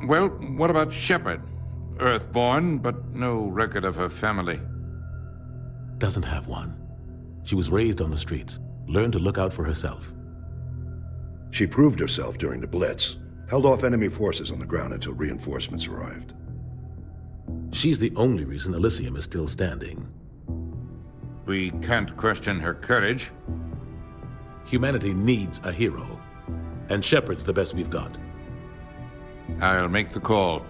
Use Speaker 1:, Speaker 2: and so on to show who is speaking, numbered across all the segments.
Speaker 1: Well, what about Shepard? Earthborn, but no record of her family.
Speaker 2: Doesn't have one. She was raised on the streets, learned to look out for herself.
Speaker 3: She proved herself during the Blitz, held off enemy forces on the ground until reinforcements arrived.
Speaker 2: She's the only reason Elysium is still standing.
Speaker 1: We can't question her courage.
Speaker 2: Humanity needs a hero, and Shepard's the best we've got.
Speaker 1: I'll make the call.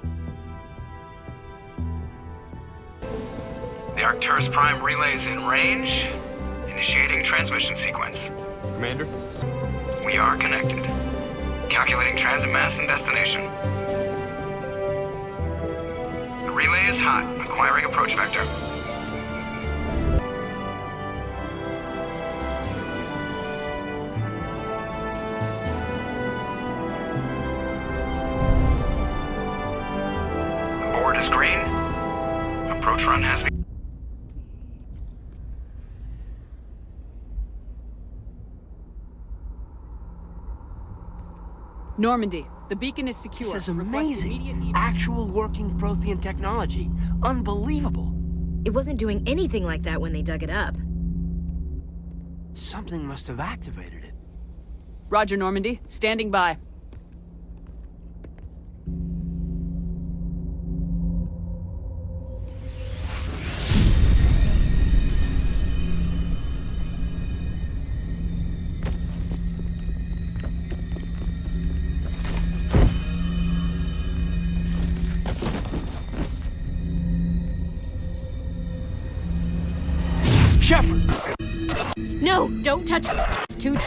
Speaker 4: The Arcturus Prime relay's in range. Initiating transmission sequence.
Speaker 5: Commander?
Speaker 4: We are connected. Calculating transit mass and destination. The relay is hot. Acquiring approach vector. The board is green. Approach run has been.
Speaker 6: Normandy, the beacon is secure.
Speaker 7: This is
Speaker 6: Request
Speaker 7: amazing.
Speaker 6: immediate-
Speaker 7: Actual working Prothean technology. Unbelievable.
Speaker 8: It wasn't doing anything like that when they dug it up.
Speaker 7: Something must have activated it.
Speaker 6: Roger, Normandy. Standing by.
Speaker 7: Shepard!
Speaker 8: No, don't touch it. It's too...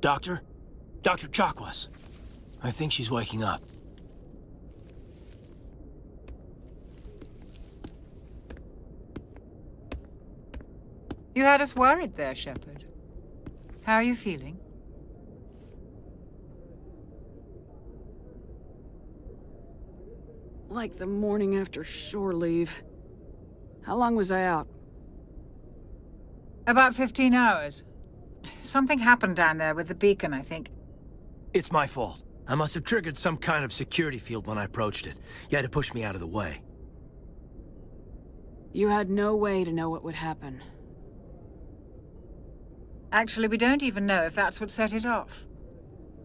Speaker 7: Doctor? Dr. Chakwas. I think she's waking up.
Speaker 9: You had us worried there, Shepard. How are you feeling?
Speaker 6: Like the morning after shore leave. How long was I out?
Speaker 9: About 15 hours. Something happened down there with the beacon, I think.
Speaker 7: It's my fault. I must have triggered some kind of security field when I approached it. You had to push me out of the way.
Speaker 6: You had no way to know what would happen.
Speaker 9: Actually, we don't even know if that's what set it off.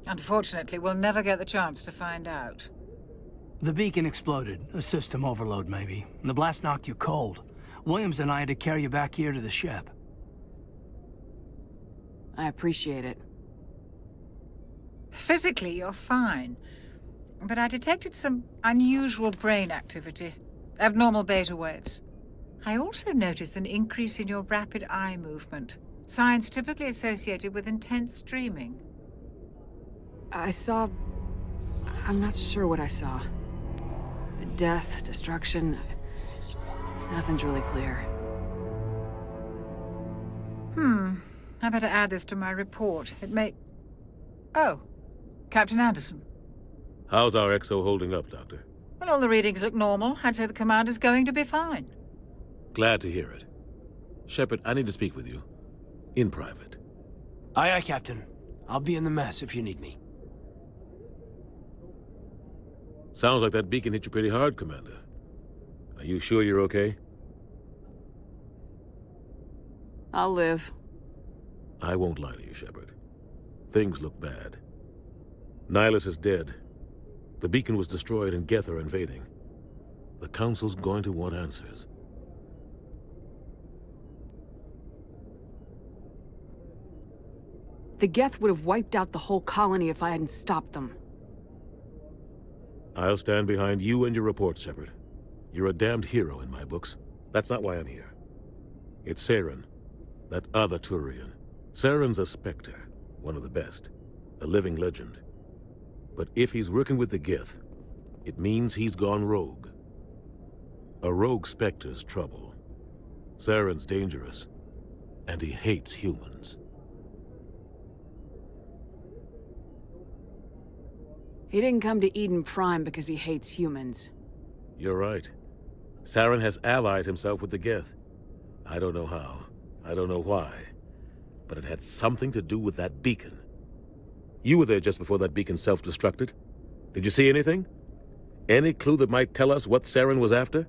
Speaker 9: Unfortunately, we'll never get the chance to find out.
Speaker 10: The beacon exploded. A system overload, maybe. The blast knocked you cold. Williams and I had to carry you back here to the ship.
Speaker 6: I appreciate it.
Speaker 9: Physically, you're fine. But I detected some unusual brain activity. Abnormal beta waves. I also noticed an increase in your rapid eye movement. Signs typically associated with intense dreaming.
Speaker 6: I saw... I'm not sure what I saw. Death, destruction... Nothing's really clear.
Speaker 9: I better add this to my report. It may... Oh, Captain Anderson.
Speaker 2: How's our XO holding up, Doctor?
Speaker 9: Well, all the readings look normal. I'd say the commander's going to be fine.
Speaker 2: Glad to hear it. Shepard, I need to speak with you. In private.
Speaker 7: Aye, aye, Captain. I'll be in the mess if you need me.
Speaker 2: Sounds like that beacon hit you pretty hard, Commander. Are you sure you're okay?
Speaker 6: I'll live.
Speaker 2: I won't lie to you, Shepard. Things look bad. Nihilus is dead. The beacon was destroyed and Geth are invading. The Council's going to want answers.
Speaker 6: The Geth would have wiped out the whole colony if I hadn't stopped them.
Speaker 2: I'll stand behind you and your report, Shepard. You're a damned hero in my books. That's not why I'm here. It's Saren, that other Turian. Saren's a Spectre, one of the best. a living legend. But if he's working with the Geth, it means he's gone rogue. A rogue Spectre's trouble. Saren's dangerous, and he hates humans.
Speaker 6: He didn't come to Eden Prime because he hates humans.
Speaker 2: You're right. Saren has allied himself with the Geth. I don't know how. I don't know why. But it had something to do with that beacon. You were there just before that beacon self-destructed. Did you see anything? Any clue that might tell us what Saren was after?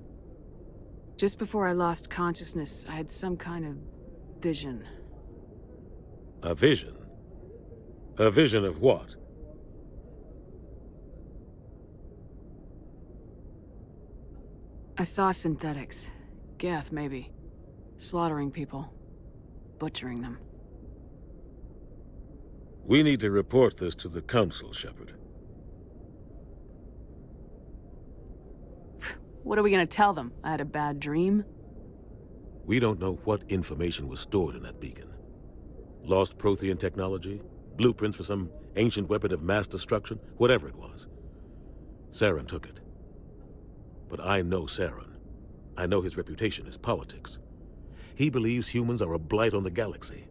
Speaker 6: Just before I lost consciousness, I had some kind of vision.
Speaker 2: A vision? A vision of what?
Speaker 6: I saw synthetics. Geth, maybe. Slaughtering people. Butchering them.
Speaker 2: We need to report this to the Council, Shepard.
Speaker 6: What are we gonna tell them? I had a bad dream?
Speaker 2: We don't know what information was stored in that beacon. Lost Prothean technology? Blueprints for some ancient weapon of mass destruction? Whatever it was. Saren took it. But I know Saren. I know his reputation is politics. He believes humans are a blight on the galaxy.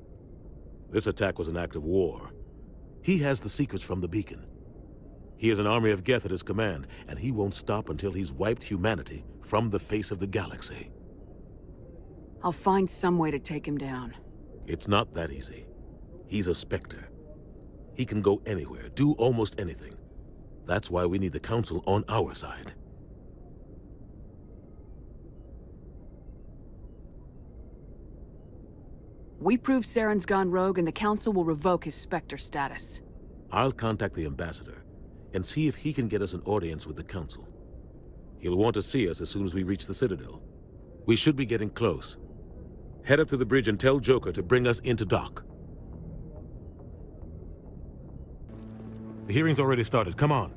Speaker 2: This attack was an act of war. He has the secrets from the beacon. He has an army of Geth at his command, and he won't stop until he's wiped humanity from the face of the galaxy.
Speaker 6: I'll find some way to take him down.
Speaker 2: It's not that easy. He's a Spectre. He can go anywhere, do almost anything. That's why we need the Council on our side.
Speaker 6: We prove Saren's gone rogue and the Council will revoke his Spectre status.
Speaker 2: I'll contact the Ambassador and see if he can get us an audience with the Council. He'll want to see us as soon as we reach the Citadel. We should be getting close. Head up to the bridge and tell Joker to bring us into dock. The hearing's already started. Come on.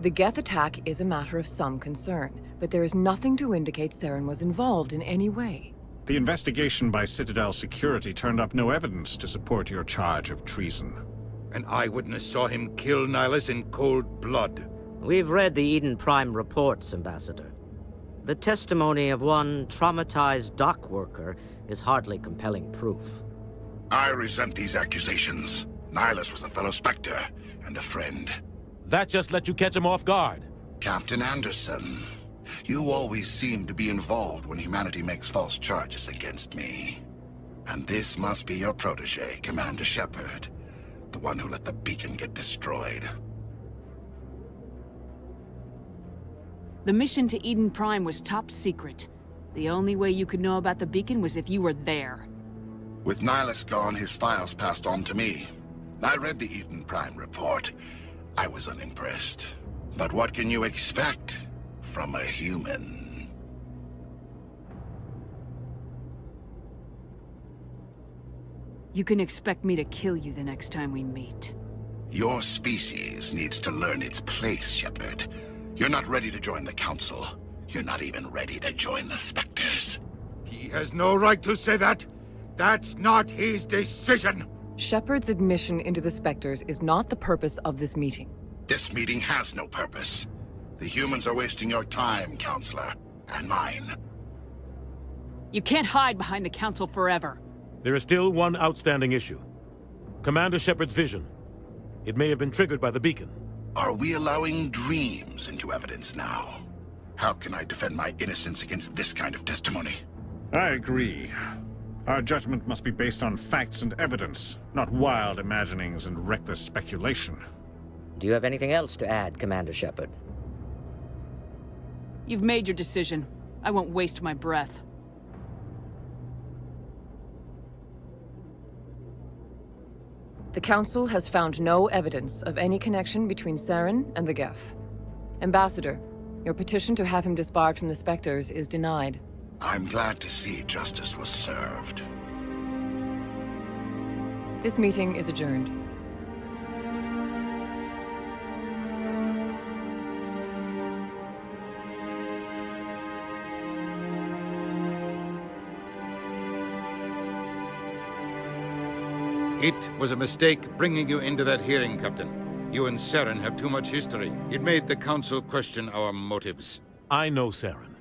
Speaker 5: The Geth attack is a matter of some concern, but there is nothing to indicate Saren was involved in any way.
Speaker 11: The investigation by Citadel Security turned up no evidence to support your charge of treason.
Speaker 1: An eyewitness saw him kill Nihilus in cold blood.
Speaker 12: We've read the Eden Prime reports, Ambassador. The testimony of one traumatized dock worker is hardly compelling proof.
Speaker 13: I resent these accusations. Nihilus was a fellow Spectre and a friend.
Speaker 2: That just let you catch him off guard.
Speaker 13: Captain Anderson, you always seem to be involved when humanity makes false charges against me. And this must be your protege, Commander Shepard, the one who let the beacon get destroyed.
Speaker 6: The mission to Eden Prime was top secret. The only way you could know about the beacon was if you were there.
Speaker 13: With Nihilus gone, his files passed on to me. I read the Eden Prime report. I was unimpressed. But what can you expect from a human?
Speaker 6: You can expect me to kill you the next time we meet.
Speaker 13: Your species needs to learn its place, Shepard. You're not ready to join the Council. You're not even ready to join the Spectres.
Speaker 1: He has no right to say that. That's not his decision.
Speaker 5: Shepard's admission into the Spectres is not the purpose of this meeting.
Speaker 13: This meeting has no purpose. The humans are wasting your time, Counselor, and mine.
Speaker 6: You can't hide behind the Council forever.
Speaker 2: There is still one outstanding issue. Commander Shepard's vision. It may have been triggered by the beacon.
Speaker 13: Are we allowing dreams into evidence now? How can I defend my innocence against this kind of testimony?
Speaker 11: I agree. Our judgment must be based on facts and evidence, not wild imaginings and reckless speculation.
Speaker 12: Do you have anything else to add, Commander Shepard?
Speaker 6: You've made your decision. I won't waste my breath.
Speaker 5: The Council has found no evidence of any connection between Saren and the Geth. Ambassador, your petition to have him disbarred from the Spectres is denied.
Speaker 13: I'm glad to see justice was served.
Speaker 5: This meeting is adjourned.
Speaker 1: It was a mistake bringing you into that hearing, Captain. You and Saren have too much history. It made the Council question our motives.
Speaker 2: I know Saren.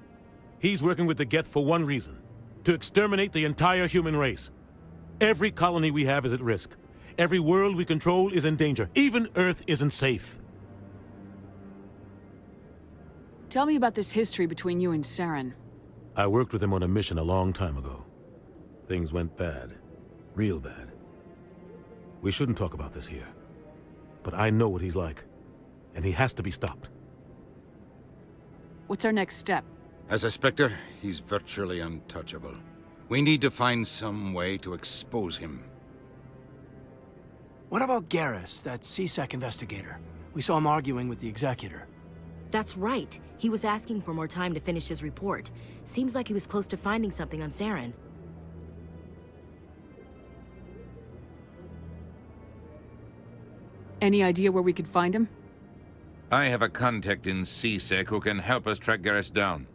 Speaker 2: He's working with the Geth for one reason. To exterminate the entire human race. Every colony we have is at risk. Every world we control is in danger. Even Earth isn't safe.
Speaker 6: Tell me about this history between you and Saren.
Speaker 2: I worked with him on a mission a long time ago. Things went bad. Real bad. We shouldn't talk about this here. But I know what he's like. And he has to be stopped.
Speaker 6: What's our next step?
Speaker 1: As a Spectre, he's virtually untouchable. We need to find some way to expose him.
Speaker 10: What about Garrus, that CSEC investigator? We saw him arguing with the Executor.
Speaker 8: That's right. He was asking for more time to finish his report. Seems like he was close to finding something on Saren.
Speaker 6: Any idea where we could find him?
Speaker 1: I have a contact in CSEC who can help us track Garrus down.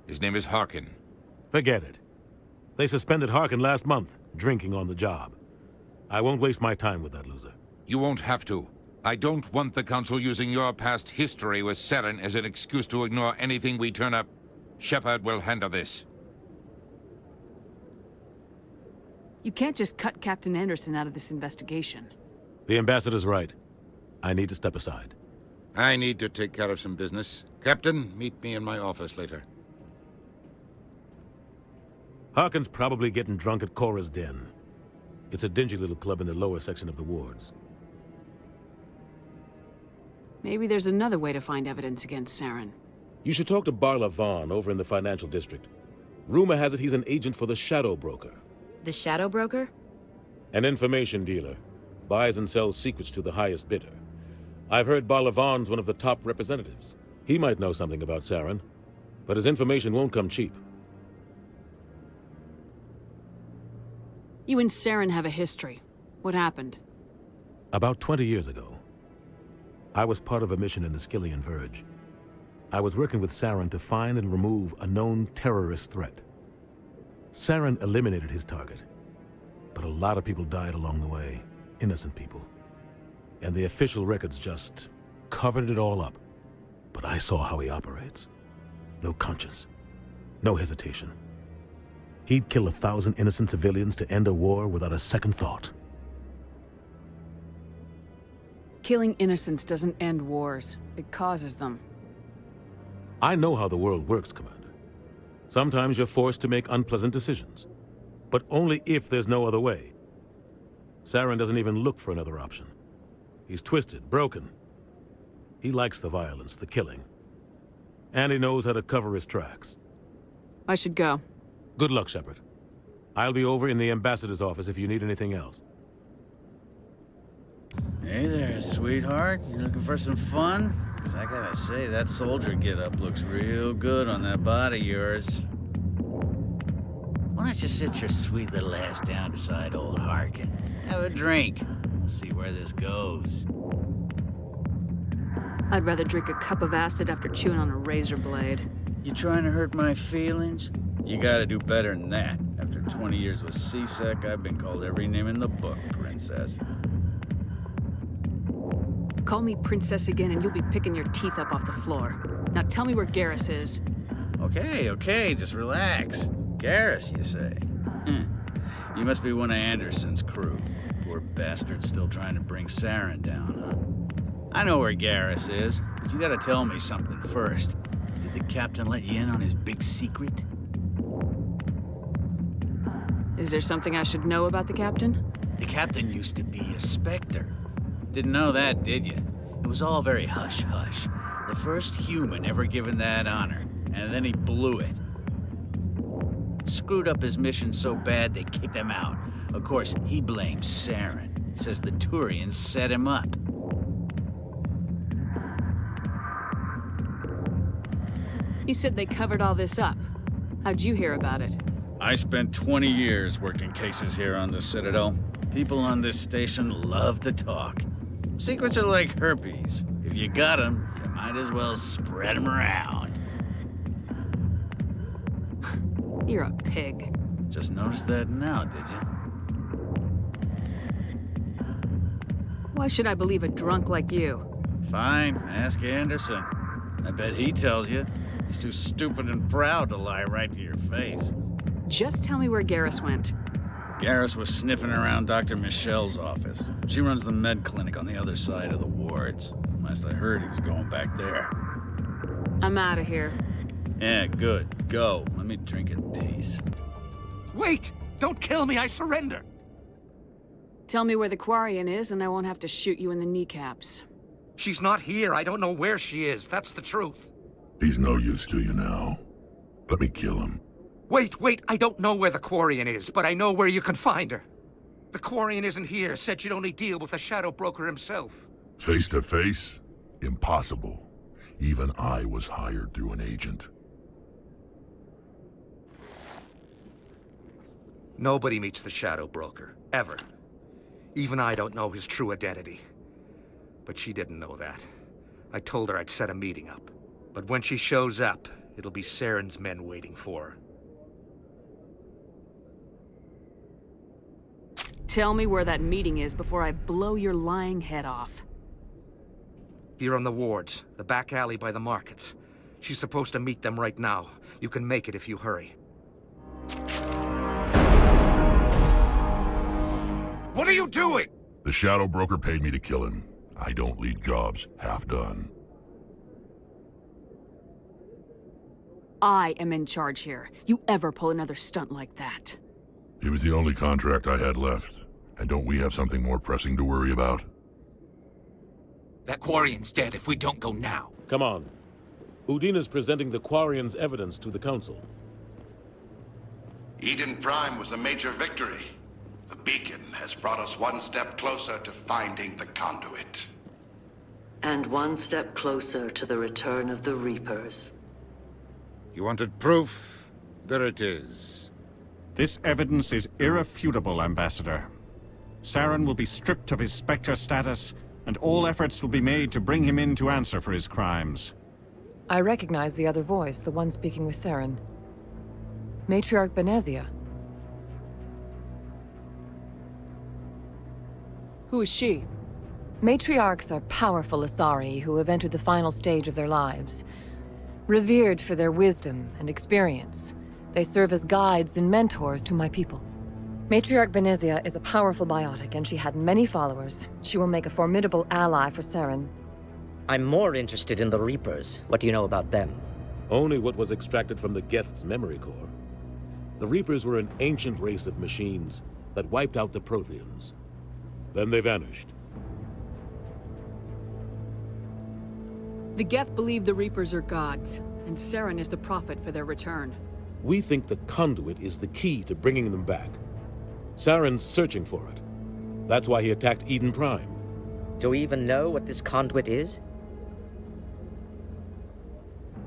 Speaker 1: His name is Harkin.
Speaker 2: Forget it. They suspended Harkin last month, drinking on the job. I won't waste my time with that loser.
Speaker 1: You won't have to. I don't want the Council using your past history with Saren as an excuse to ignore anything we turn up. Shepard will handle this.
Speaker 6: You can't just cut Captain Anderson out of this investigation.
Speaker 2: The Ambassador's right. I need to step aside.
Speaker 1: I need to take care of some business. Captain, meet me in my office later.
Speaker 2: Harkin's probably getting drunk at Cora's Den. It's a dingy little club in the lower section of the wards.
Speaker 6: Maybe there's another way to find evidence against Saren.
Speaker 2: You should talk to Barla Vaughn over in the financial district. Rumor has it he's an agent for the Shadow Broker.
Speaker 8: The Shadow Broker?
Speaker 2: An information dealer. Buys and sells secrets to the highest bidder. I've heard Barla Vaughn's one of the top representatives. He might know something about Saren, but his information won't come cheap.
Speaker 6: You and Saren have a history. What happened?
Speaker 2: About 20 years ago, I was part of a mission in the Skillian Verge. I was working with Saren to find and remove a known terrorist threat. Saren eliminated his target, but a lot of people died along the way, innocent people. And the official records just covered it all up. But I saw how he operates. No conscience, no hesitation. He'd kill 1,000 innocent civilians to end a war without a second thought.
Speaker 6: Killing innocents doesn't end wars. It causes them.
Speaker 2: I know how the world works, Commander. Sometimes you're forced to make unpleasant decisions. But only if there's no other way. Saren doesn't even look for another option. He's twisted, broken. He likes the violence, the killing. And he knows how to cover his tracks.
Speaker 6: I should go.
Speaker 2: Good luck, Shepard. I'll be over in the Ambassador's office if you need anything else.
Speaker 14: Hey there, sweetheart. You looking for some fun? 'Cause I gotta say, that soldier get-up looks real good on that body of yours. Why don't you sit your sweet little ass down beside old Harkin? Have a drink. We'll see where this goes.
Speaker 6: I'd rather drink a cup of acid after chewing on a razor blade.
Speaker 14: You trying to hurt my feelings? You gotta do better than that. After 20 years with CSEC, I've been called every name in the book, princess.
Speaker 6: Call me princess again and you'll be picking your teeth up off the floor. Now tell me where Garrus is.
Speaker 14: Okay, just relax. Garrus, you say? You must be one of Anderson's crew. Poor bastard still trying to bring Saren down, huh? I know where Garrus is, but you gotta tell me something first. Did the captain let you in on his big secret?
Speaker 6: Is there something I should know about the captain?
Speaker 14: The captain used to be a Spectre. Didn't know that, did you? It was all very hush-hush. The first human ever given that honor, and then he blew it. Screwed up his mission so bad they kicked him out. Of course, he blames Saren. Says the Turians set him up.
Speaker 6: You said they covered all this up. How'd you hear about it?
Speaker 14: I spent 20 years working cases here on the Citadel. People on this station love to talk. Secrets are like herpes. If you got them, you might as well spread them around.
Speaker 6: You're a pig.
Speaker 14: Just noticed that now, did you?
Speaker 6: Why should I believe a drunk like you?
Speaker 14: Fine, ask Anderson. I bet he tells you. He's too stupid and proud to lie right to your face.
Speaker 6: Just tell me where Garrus went.
Speaker 14: Garrus was sniffing around Dr. Michelle's office. She runs the med clinic on the other side of the wards. Last I heard, he was going back there.
Speaker 6: I'm out of here.
Speaker 14: Yeah, good. Go. Let me drink in peace.
Speaker 15: Wait! Don't kill me, I surrender!
Speaker 6: Tell me where the Quarian is, and I won't have to shoot you in the kneecaps.
Speaker 15: She's not here. I don't know where she is. That's the truth.
Speaker 16: He's no use to you now. Let me kill him.
Speaker 15: Wait. I don't know where the Quarian is, but I know where you can find her. The Quarian isn't here. Said she'd only deal with the Shadow Broker himself.
Speaker 16: Face to face? Impossible. Even I was hired through an agent.
Speaker 15: Nobody meets the Shadow Broker, ever. Even I don't know his true identity. But she didn't know that. I told her I'd set a meeting up. But when she shows up, it'll be Saren's men waiting for her.
Speaker 6: Tell me where that meeting is before I blow your lying head off.
Speaker 15: Here on the wards, the back alley by the markets. She's supposed to meet them right now. You can make it if you hurry.
Speaker 1: What are you doing?
Speaker 16: The Shadow Broker paid me to kill him. I don't leave jobs half done.
Speaker 6: I am in charge here. You ever pull another stunt like that?
Speaker 16: It was the only contract I had left. And don't we have something more pressing to worry about?
Speaker 15: That Quarian's dead if we don't go now.
Speaker 2: Come on. Udina's presenting the Quarian's evidence to the Council.
Speaker 13: Eden Prime was a major victory. The beacon has brought us one step closer to finding the conduit.
Speaker 17: And one step closer to the return of the Reapers.
Speaker 1: You wanted proof? There it is.
Speaker 11: This evidence is irrefutable, Ambassador. Saren will be stripped of his Spectre status, and all efforts will be made to bring him in to answer for his crimes.
Speaker 5: I recognize the other voice, the one speaking with Saren. Matriarch Benezia.
Speaker 6: Who is she?
Speaker 5: Matriarchs are powerful Asari who have entered the final stage of their lives. Revered for their wisdom and experience, they serve as guides and mentors to my people. Matriarch Benezia is a powerful biotic, and she had many followers. She will make a formidable ally for Saren.
Speaker 12: I'm more interested in the Reapers. What do you know about them?
Speaker 2: Only what was extracted from the Geth's memory core. The Reapers were an ancient race of machines that wiped out the Protheans. Then they vanished.
Speaker 6: The Geth believe the Reapers are gods, and Saren is the prophet for their return.
Speaker 2: We think the conduit is the key to bringing them back. Saren's searching for it. That's why he attacked Eden Prime.
Speaker 12: Do we even know what this conduit is?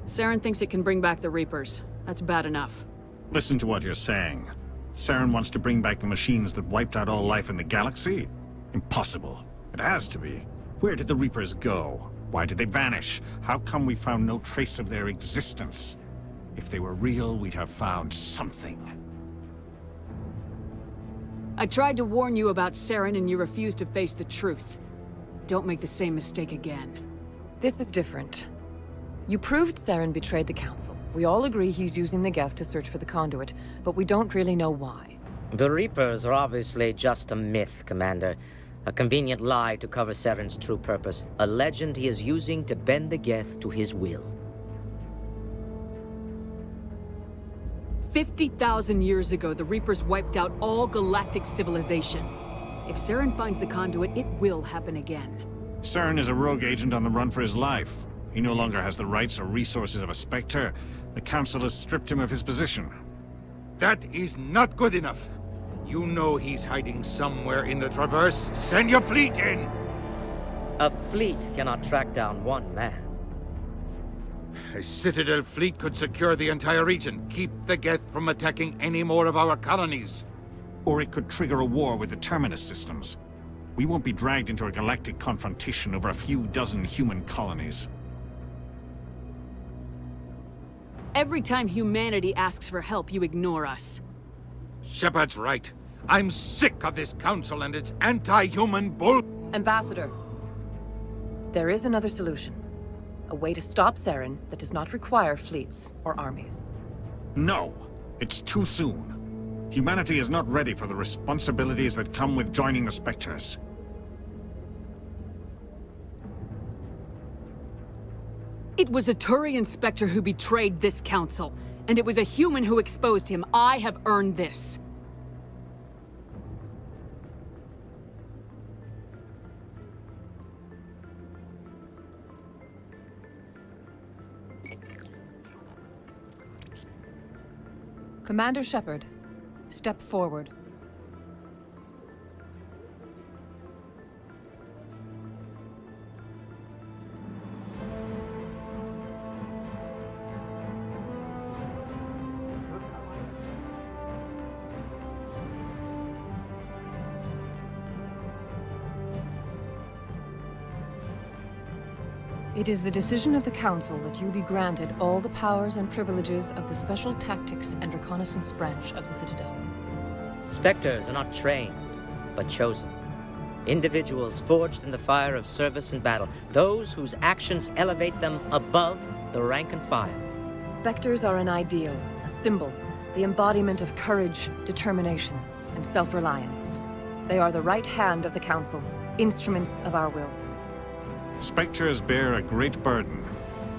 Speaker 6: Saren thinks it can bring back the Reapers. That's bad enough.
Speaker 11: Listen to what you're saying. Saren wants to bring back the machines that wiped out all life in the galaxy? Impossible. It has to be. Where did the Reapers go? Why did they vanish? How come we found no trace of their existence? If they were real, we'd have found something.
Speaker 6: I tried to warn you about Saren, and you refused to face the truth. Don't make the same mistake again.
Speaker 5: This is different. You proved Saren betrayed the Council. We all agree he's using the Geth to search for the conduit, but we don't really know why.
Speaker 12: The Reapers are obviously just a myth, Commander. A convenient lie to cover Saren's true purpose. A legend he is using to bend the Geth to his will.
Speaker 6: 50,000 years ago, the Reapers wiped out all galactic civilization. If Saren finds the conduit, it will happen again.
Speaker 11: Saren is a rogue agent on the run for his life. He no longer has the rights or resources of a Spectre. The Council has stripped him of his position.
Speaker 1: That is not good enough. You know he's hiding somewhere in the Traverse. Send your fleet in!
Speaker 12: A fleet cannot track down one man.
Speaker 1: A Citadel fleet could secure the entire region, keep the Geth from attacking any more of our colonies.
Speaker 11: Or it could trigger a war with the Terminus systems. We won't be dragged into a galactic confrontation over a few dozen human colonies.
Speaker 6: Every time humanity asks for help, you ignore us.
Speaker 1: Shepard's right. I'm sick of this council and its anti-human bull.
Speaker 5: Ambassador, there is another solution. A way to stop Saren that does not require fleets or armies.
Speaker 11: No, it's too soon. Humanity is not ready for the responsibilities that come with joining the Spectres.
Speaker 6: It was a Turian Spectre who betrayed this council, and it was a human who exposed him. I have earned this.
Speaker 5: Commander Shepard, step forward. It is the decision of the Council that you be granted all the powers and privileges of the Special Tactics and Reconnaissance Branch of the Citadel.
Speaker 12: Spectres are not trained, but chosen. Individuals forged in the fire of service and battle. Those whose actions elevate them above the rank and file.
Speaker 5: Spectres are an ideal, a symbol, the embodiment of courage, determination, and self-reliance. They are the right hand of the Council, instruments of our will.
Speaker 11: Spectres bear a great burden.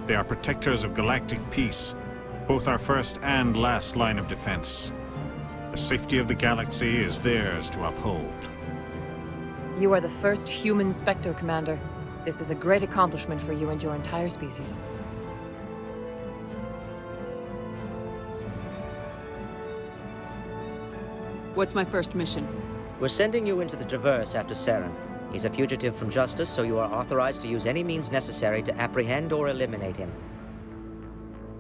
Speaker 11: They are protectors of galactic peace, both our first and last line of defense. The safety of the galaxy is theirs to uphold.
Speaker 5: You are the first human Spectre, Commander. This is a great accomplishment for you and your entire species.
Speaker 6: What's my first mission?
Speaker 12: We're sending you into the Traverse after Saren. He's a fugitive from justice, so you are authorized to use any means necessary to apprehend or eliminate him.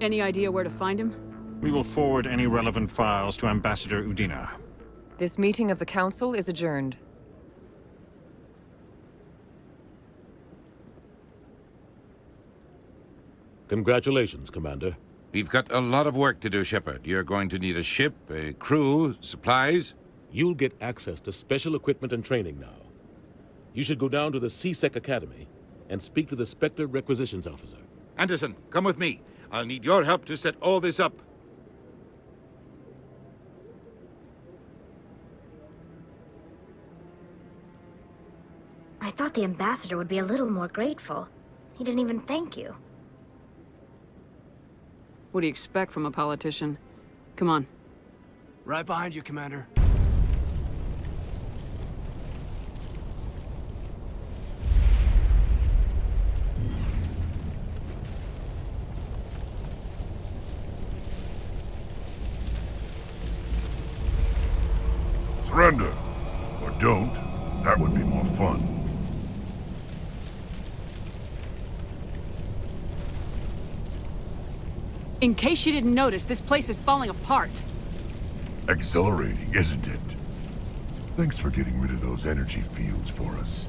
Speaker 6: Any idea where to find him?
Speaker 11: We will forward any relevant files to Ambassador Udina.
Speaker 5: This meeting of the Council is adjourned.
Speaker 2: Congratulations, Commander.
Speaker 1: We've got a lot of work to do, Shepard. You're going to need a ship, a crew, supplies.
Speaker 2: You'll get access to special equipment and training now. You should go down to the C-Sec Academy and speak to the Spectre Requisitions Officer.
Speaker 1: Anderson, come with me. I'll need your help to set all this up.
Speaker 18: I thought the ambassador would be a little more grateful. He didn't even thank you.
Speaker 6: What do you expect from a politician? Come on.
Speaker 10: Right behind you, Commander.
Speaker 16: Surrender. Or don't. That would be more fun.
Speaker 6: In case you didn't notice, this place is falling apart.
Speaker 16: Exhilarating, isn't it? Thanks for getting rid of those energy fields for us.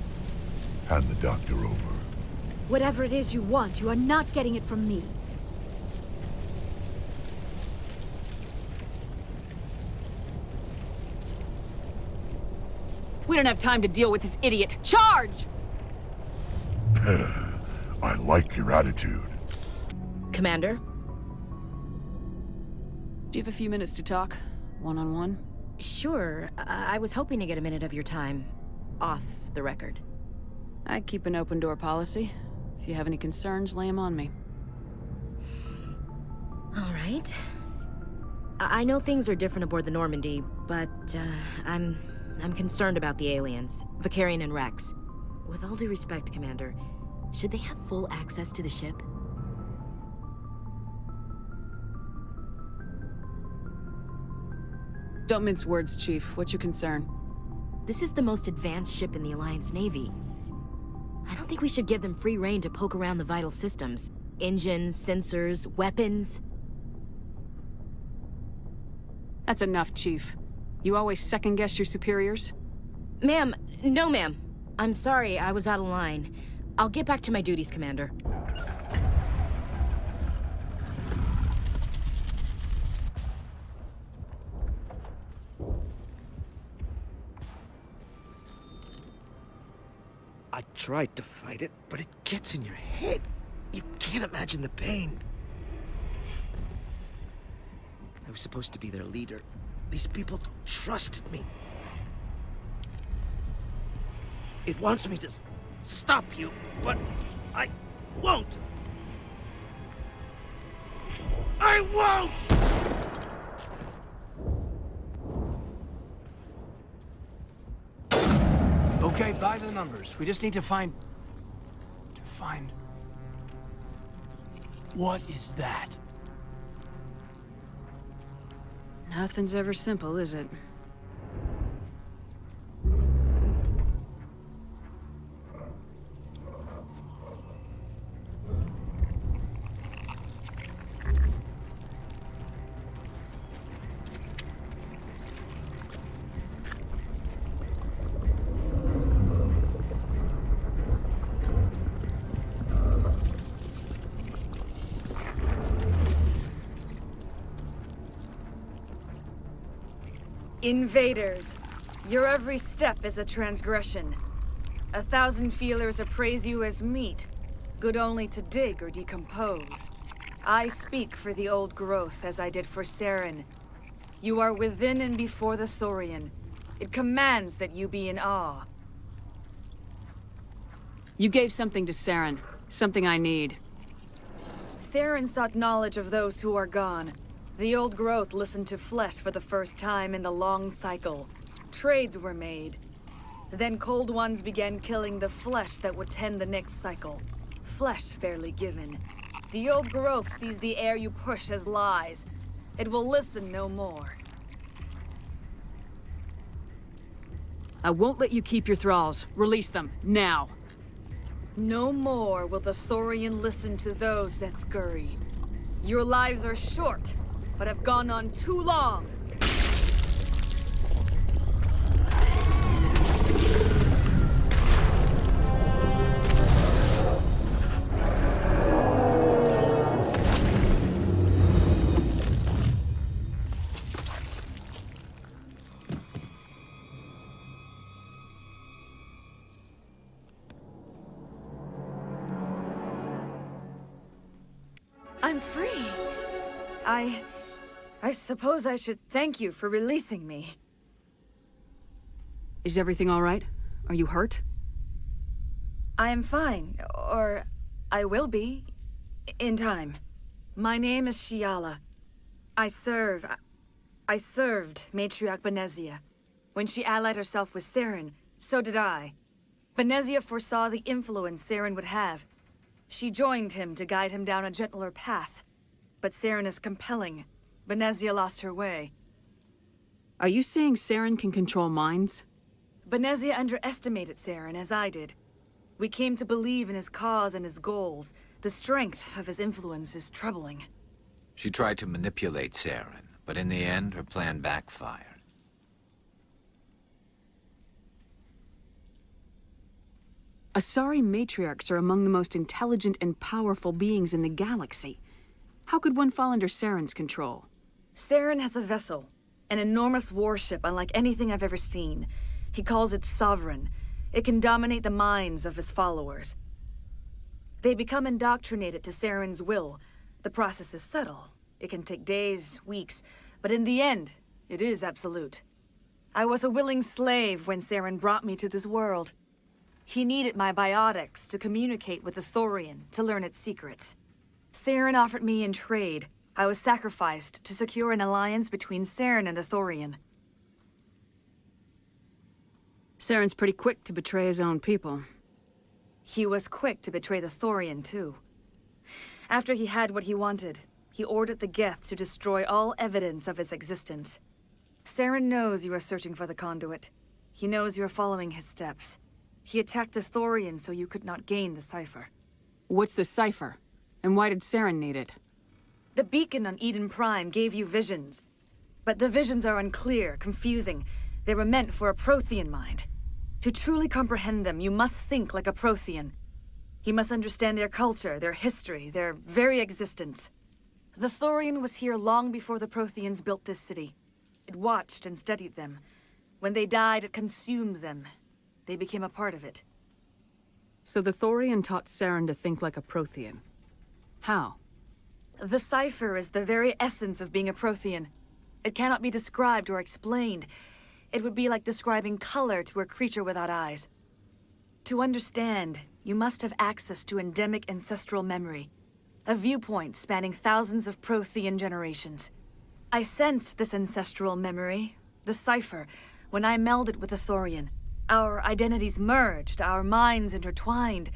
Speaker 16: Hand the doctor over.
Speaker 19: Whatever it is you want, you are not getting it from me.
Speaker 6: We don't have time to deal with this idiot. Charge!
Speaker 16: I like your attitude.
Speaker 8: Commander?
Speaker 6: Do you have a few minutes to talk? One-on-one?
Speaker 8: Sure. I was hoping to get a minute of your time. Off the record.
Speaker 6: I keep an open door policy. If you have any concerns, lay them on me.
Speaker 8: All right. I know things are different aboard the Normandy, but I'm concerned about the aliens, Vicarian and Rex. With all due respect, Commander, should they have full access to the ship?
Speaker 6: Don't mince words, Chief. What's your concern?
Speaker 8: This is the most advanced ship in the Alliance Navy. I don't think we should give them free rein to poke around the vital systems. Engines, sensors, weapons.
Speaker 6: That's enough, Chief. You always second-guess your superiors?
Speaker 8: Ma'am, no ma'am. I'm sorry, I was out of line. I'll get back to my duties, Commander.
Speaker 20: I tried to fight it, but it gets in your head. You can't imagine the pain. I was supposed to be their leader. These people trusted me. It wants me to stop you, but I won't. I won't!
Speaker 10: Okay, by the numbers. We just need to find... What is that?
Speaker 6: Nothing's ever simple, is it?
Speaker 21: Invaders, your every step is a transgression. 1,000 feelers appraise you as meat, good only to dig or decompose. I speak for the old growth as I did for Saren. You are within and before the Thorian. It commands that you be in awe.
Speaker 6: You gave something to Saren, something I need.
Speaker 21: Saren sought knowledge of those who are gone. The old growth listened to flesh for the first time in the long cycle. Trades were made. Then cold ones began killing the flesh that would tend the next cycle. Flesh fairly given. The old growth sees the air you push as lies. It will listen no more.
Speaker 6: I won't let you keep your thralls. Release them, now.
Speaker 21: No more will the Thorian listen to those that scurry. Your lives are short, but have gone on too long. I'm free. I suppose I should thank you for releasing me.
Speaker 6: Is everything all right? Are you hurt?
Speaker 21: I am fine, or I will be, in time. My name is Shiala. I served Matriarch Benezia. When she allied herself with Saren, so did I. Benezia foresaw the influence Saren would have. She joined him to guide him down a gentler path. But Saren is compelling. Benezia lost her way.
Speaker 6: Are you saying Saren can control minds?
Speaker 21: Benezia underestimated Saren, as I did. We came to believe in his cause and his goals. The strength of his influence is troubling.
Speaker 22: She tried to manipulate Saren, but in the end, her plan backfired.
Speaker 6: Asari matriarchs are among the most intelligent and powerful beings in the galaxy. How could one fall under Saren's control?
Speaker 21: Saren has a vessel, an enormous warship unlike anything I've ever seen. He calls it Sovereign. It can dominate the minds of his followers. They become indoctrinated to Saren's will. The process is subtle. It can take days, weeks, but in the end, it is absolute. I was a willing slave when Saren brought me to this world. He needed my biotics to communicate with the Thorian, to learn its secrets. Saren offered me in trade. I was sacrificed to secure an alliance between Saren and the Thorian.
Speaker 6: Saren's pretty quick to betray his own people.
Speaker 21: He was quick to betray the Thorian, too. After he had what he wanted, he ordered the Geth to destroy all evidence of its existence. Saren knows you are searching for the conduit. He knows you are following his steps. He attacked the Thorian so you could not gain the cipher.
Speaker 6: What's the cipher? And why did Saren need it?
Speaker 21: The beacon on Eden Prime gave you visions. But the visions are unclear, confusing. They were meant for a Prothean mind. To truly comprehend them, you must think like a Prothean. You must understand their culture, their history, their very existence. The Thorian was here long before the Protheans built this city. It watched and studied them. When they died, it consumed them. They became a part of it.
Speaker 6: So the Thorian taught Saren to think like a Prothean. How?
Speaker 21: The cipher is the very essence of being a Prothean. It cannot be described or explained. It would be like describing color to a creature without eyes. To understand, you must have access to endemic ancestral memory, a viewpoint spanning thousands of Prothean generations. I sensed this ancestral memory, the cipher, when I melded with the Thorian. Our identities merged, our minds intertwined.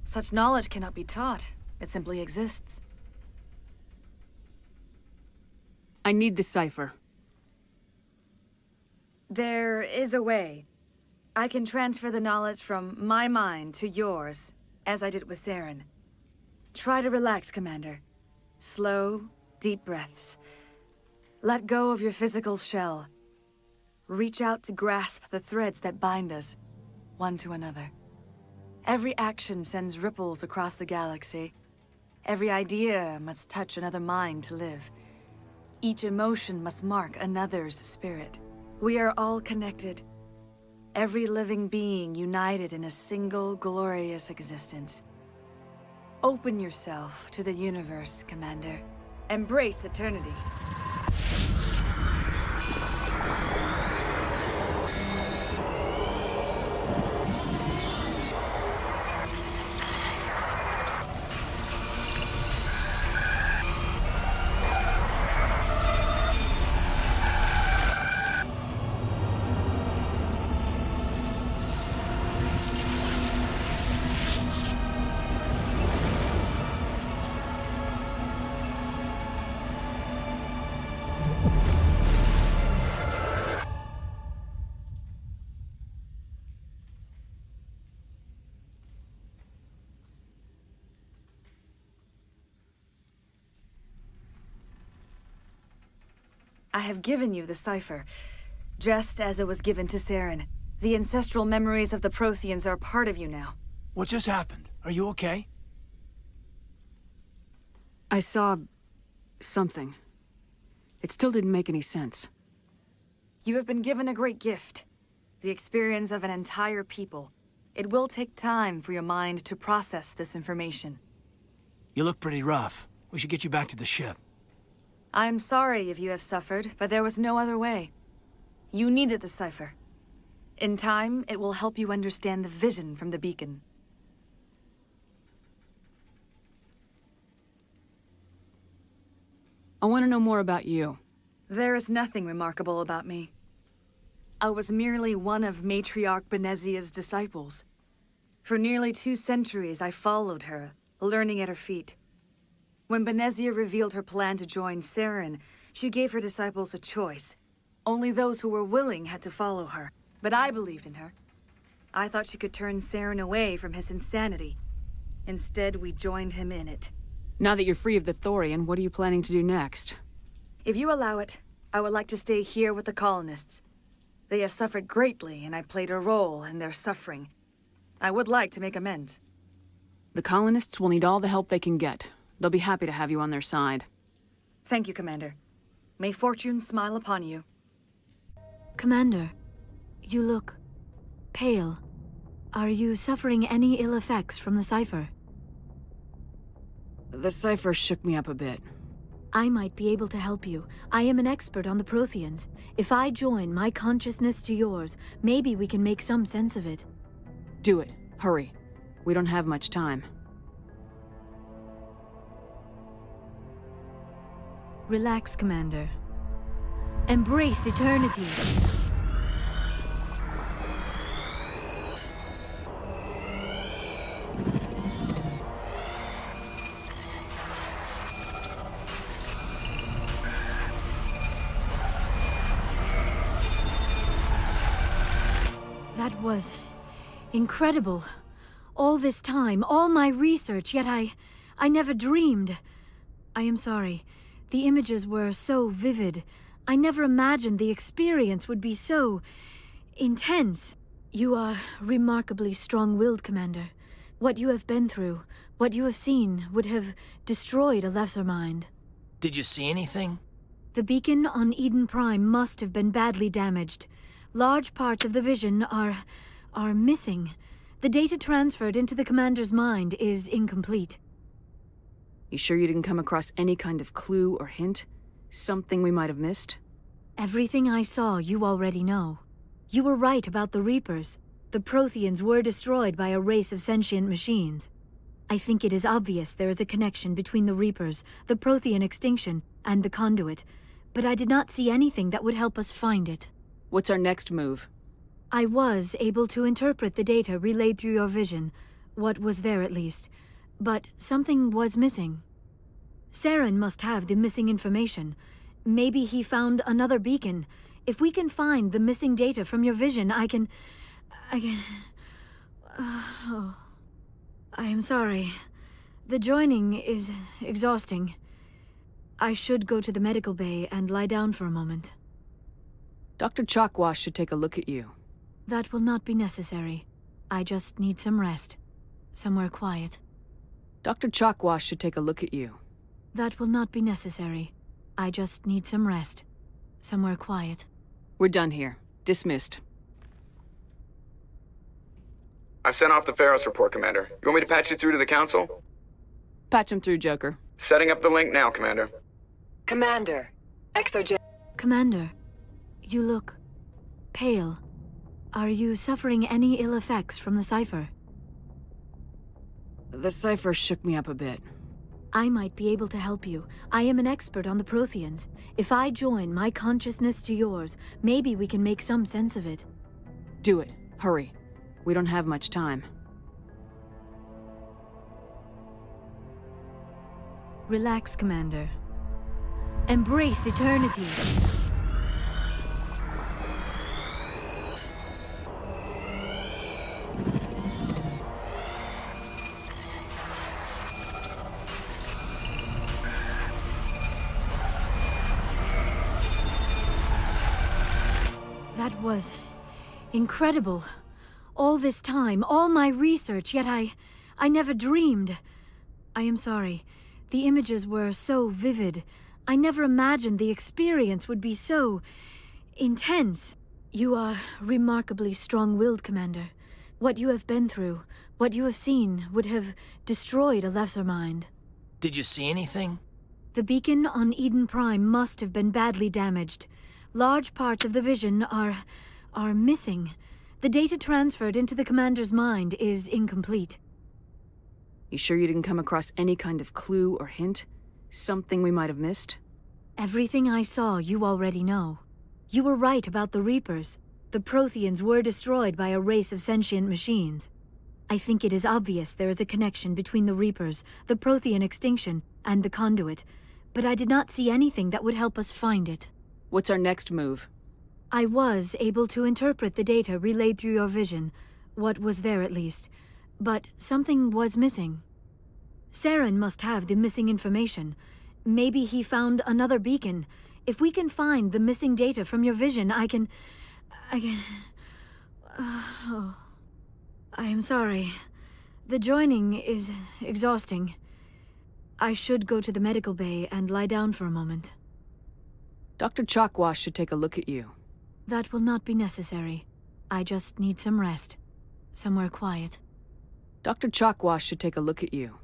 Speaker 21: Such knowledge cannot be taught. It simply exists.
Speaker 6: I need the cipher.
Speaker 21: There is a way. I can transfer the knowledge from my mind to yours, as I did with Saren. Try to relax, Commander. Slow, deep breaths. Let go of your physical shell. Reach out to grasp the threads that bind us, one to another. Every action sends ripples across the galaxy. Every idea must touch another mind to live. Each emotion must mark another's spirit. We are all connected. Every living being united in a single glorious existence. Open yourself to the universe, Commander. Embrace eternity. I have given you the cipher, just as it was given to Saren. The ancestral memories of the Protheans are part of you now.
Speaker 10: What just happened? Are you okay?
Speaker 6: I saw... something. It still didn't make any sense.
Speaker 21: You have been given a great gift. The experience of an entire people. It will take time for your mind to process this information.
Speaker 10: You look pretty rough. We should get you back to the ship.
Speaker 21: I'm sorry if you have suffered, but there was no other way. You needed the cipher. In time, it will help you understand the vision from the beacon.
Speaker 6: I want to know more about you.
Speaker 21: There is nothing remarkable about me. I was merely one of Matriarch Benezia's disciples. For nearly 2 centuries, I followed her, learning at her feet. When Benezia revealed her plan to join Saren, she gave her disciples a choice. Only those who were willing had to follow her. But I believed in her. I thought she could turn Saren away from his insanity. Instead, we joined him in it.
Speaker 6: Now that you're free of the Thorian, what are you planning to do next?
Speaker 21: If you allow it, I would like to stay here with the colonists. They have suffered greatly, and I played a role in their suffering. I would like to make amends.
Speaker 6: The colonists will need all the help they can get. They'll be happy to have you on their side.
Speaker 21: Thank you, Commander. May fortune smile upon you.
Speaker 19: Commander, you look pale. Are you suffering any ill effects from the cipher?
Speaker 6: The cipher shook me up a bit.
Speaker 19: I might be able to help you. I am an expert on the Protheans. If I join my consciousness to yours, maybe we can make some sense of it.
Speaker 6: Do it. Hurry. We don't have much time.
Speaker 19: Relax, Commander. Embrace eternity. That was incredible. All this time, all my research, yet I never dreamed. I am sorry. The images were so vivid. I never imagined the experience would be so intense. You are remarkably strong-willed, Commander. What you have been through, what you have seen, would have destroyed a lesser mind.
Speaker 10: Did you see anything?
Speaker 19: The beacon on Eden Prime must have been badly damaged. Large parts of the vision are missing. The data transferred into the commander's mind is incomplete.
Speaker 6: You sure you didn't come across any kind of clue or hint? Something we might have missed?
Speaker 19: Everything I saw you already know. You were right about the Reapers. The Protheans were destroyed by a race of sentient machines. I think it is obvious there is a connection between the Reapers, the Prothean extinction, and the Conduit, but I did not see anything that would help us find it.
Speaker 6: What's our next move?
Speaker 19: I was able to interpret the data relayed through your vision, what was there at least, but something was missing. Saren must have the missing information. Maybe he found another beacon. If we can find the missing data from your vision, I can... Oh. I am sorry. The joining is exhausting. I should go to the medical bay and lie down for a moment.
Speaker 6: Dr. Chalkwash should take a look at you.
Speaker 19: That will not be necessary. I just need some rest. Somewhere quiet.
Speaker 6: Dr. Chalkwash should take a look at you.
Speaker 19: That will not be necessary. I just need some rest. Somewhere quiet.
Speaker 6: We're done here. Dismissed.
Speaker 3: I've sent off the Pharos report, Commander. You want me to patch you through to the Council?
Speaker 6: Patch him through, Joker.
Speaker 3: Setting up the link now, Commander.
Speaker 5: Commander. Exogen...
Speaker 19: Commander, you look... pale. Are you suffering any ill effects from the cipher?
Speaker 6: The cipher shook me up a bit.
Speaker 19: I might be able to help you. I am an expert on the Protheans. If I join my consciousness to yours, maybe we can make some sense of it.
Speaker 6: Do it. Hurry. We don't have much time.
Speaker 19: Relax, Commander. Embrace eternity. That was incredible. All this time, all my research, yet I never dreamed. I am sorry. The images were so vivid. I never imagined the experience would be so intense. You are remarkably strong-willed, Commander. What you have been through, what you have seen, would have destroyed a lesser mind.
Speaker 7: Did you see anything?
Speaker 19: The beacon on Eden Prime must have been badly damaged. Large parts of the vision are missing. The data transferred into the commander's mind is incomplete.
Speaker 6: You sure you didn't come across any kind of clue or hint? Something we might have missed?
Speaker 19: Everything I saw you already know. You were right about the Reapers. The Protheans were destroyed by a race of sentient machines. I think it is obvious there is a connection between the Reapers, the Prothean extinction, and the Conduit, but I did not see anything that would help us find it.
Speaker 6: What's our next move?
Speaker 19: I was able to interpret the data relayed through your vision, what was there at least, but something was missing. Saren must have the missing information. Maybe he found another beacon. If we can find the missing data from your vision, I can... Oh. I am sorry. The joining is exhausting. I should go to the medical bay and lie down for a moment.
Speaker 6: Dr. Chalkwash should take a look at you.
Speaker 19: That will not be necessary. I just need some rest. Somewhere quiet.
Speaker 6: Dr. Chalkwash should take a look at you.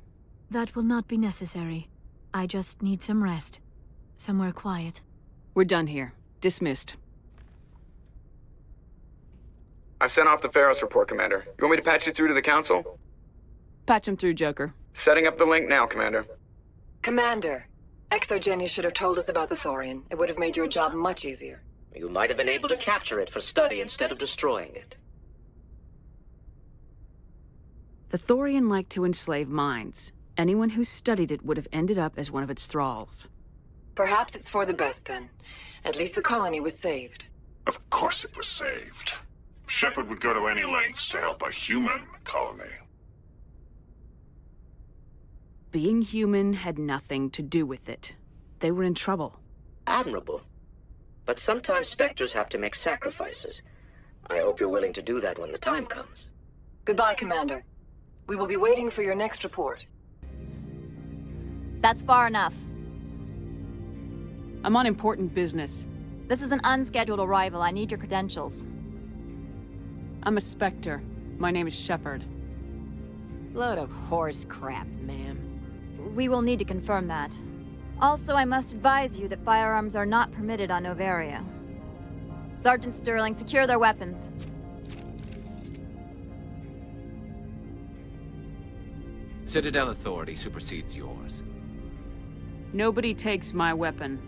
Speaker 19: That will not be necessary. I just need some rest. Somewhere quiet.
Speaker 6: We're done here. Dismissed.
Speaker 3: I've sent off the Pharos report, Commander. You want me to patch you through to the Council?
Speaker 6: Patch him through, Joker.
Speaker 3: Setting up the link now, Commander.
Speaker 5: Commander, Exogenia should have told us about the Thorian. It would have made your job much easier.
Speaker 12: You might have been able to capture it for study instead of destroying it.
Speaker 6: The Thorian liked to enslave minds. Anyone who studied it would have ended up as one of its thralls.
Speaker 5: Perhaps it's for the best, then. At least the colony was saved.
Speaker 16: Of course it was saved. Shepard would go to any lengths to help a human colony.
Speaker 6: Being human had nothing to do with it. They were in trouble.
Speaker 12: Admirable. But sometimes Spectres have to make sacrifices. I hope you're willing to do that when the time comes.
Speaker 5: Goodbye, Commander. We will be waiting for your next report.
Speaker 4: That's far enough.
Speaker 6: I'm on important business.
Speaker 4: This is an unscheduled arrival. I need your credentials.
Speaker 6: I'm a Spectre. My name is Shepard.
Speaker 4: Load of horse crap, ma'am. We will need to confirm that. Also, I must advise you that firearms are not permitted on Novaria. Sergeant Sterling, secure their weapons.
Speaker 22: Citadel authority supersedes yours.
Speaker 6: Nobody takes my weapon.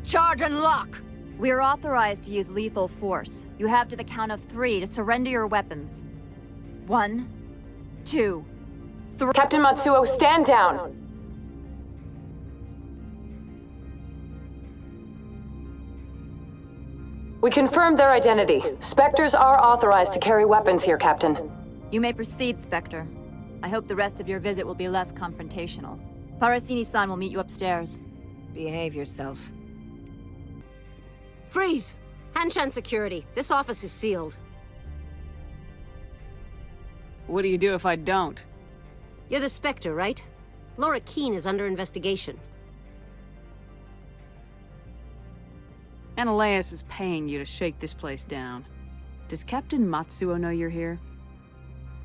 Speaker 4: Charge and lock! We are authorized to use lethal force. You have to the count of 3 to surrender your weapons. 1, 2, 3.
Speaker 5: Captain Matsuo, stand down! We confirmed their identity. Spectres are authorized to carry weapons here, Captain.
Speaker 4: You may proceed, Spectre. I hope the rest of your visit will be less confrontational. Parasini-san will meet you upstairs.
Speaker 9: Behave yourself.
Speaker 23: Freeze! Hanshan security. This office is sealed.
Speaker 6: What do you do if I don't?
Speaker 23: You're the Spectre, right? Laura Keene is under investigation.
Speaker 6: Ananias is paying you to shake this place down. Does Captain Matsuo know you're here?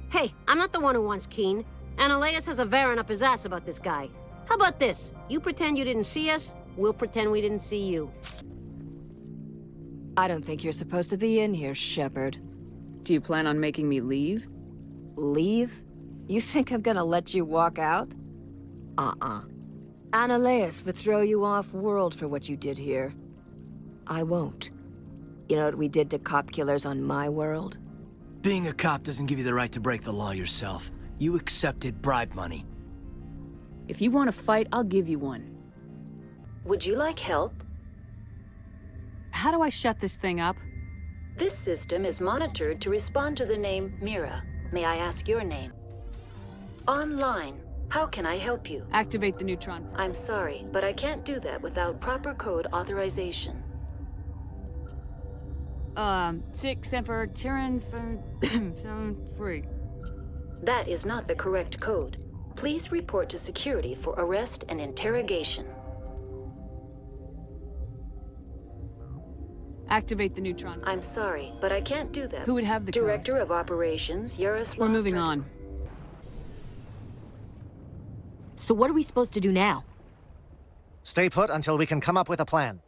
Speaker 23: Hey, I'm not the one who wants Keene. Ananias has a Varen up his ass about this guy. How about this? You pretend you didn't see us, we'll pretend we didn't see you.
Speaker 9: I don't think you're supposed to be in here, Shepard.
Speaker 6: Do you plan on making me leave?
Speaker 9: Leave? You think I'm gonna let you walk out? Ananias would throw you off-world for what you did here. I won't. You know what we did to cop killers on my world?
Speaker 7: Being a cop doesn't give you the right to break the law yourself. You accepted bribe money.
Speaker 6: If you want to fight, I'll give you one.
Speaker 17: Would you like help?
Speaker 6: How do I shut this thing up?
Speaker 17: This system is monitored to respond to the name Mira. May I ask your name? Online. How can I help you?
Speaker 6: Activate the neutron.
Speaker 17: I'm sorry, but I can't do that without proper code authorization.
Speaker 6: 6 Emperor Tyrann 7-3.
Speaker 17: That is not the correct code. Please report to security for arrest and interrogation.
Speaker 6: Activate the neutron.
Speaker 17: I'm sorry, but I can't do that.
Speaker 6: Who would have the
Speaker 17: Director of Operations, Yaroslav.
Speaker 6: We're moving on.
Speaker 8: So what are we supposed to do now?
Speaker 24: Stay put until we can come up with a plan.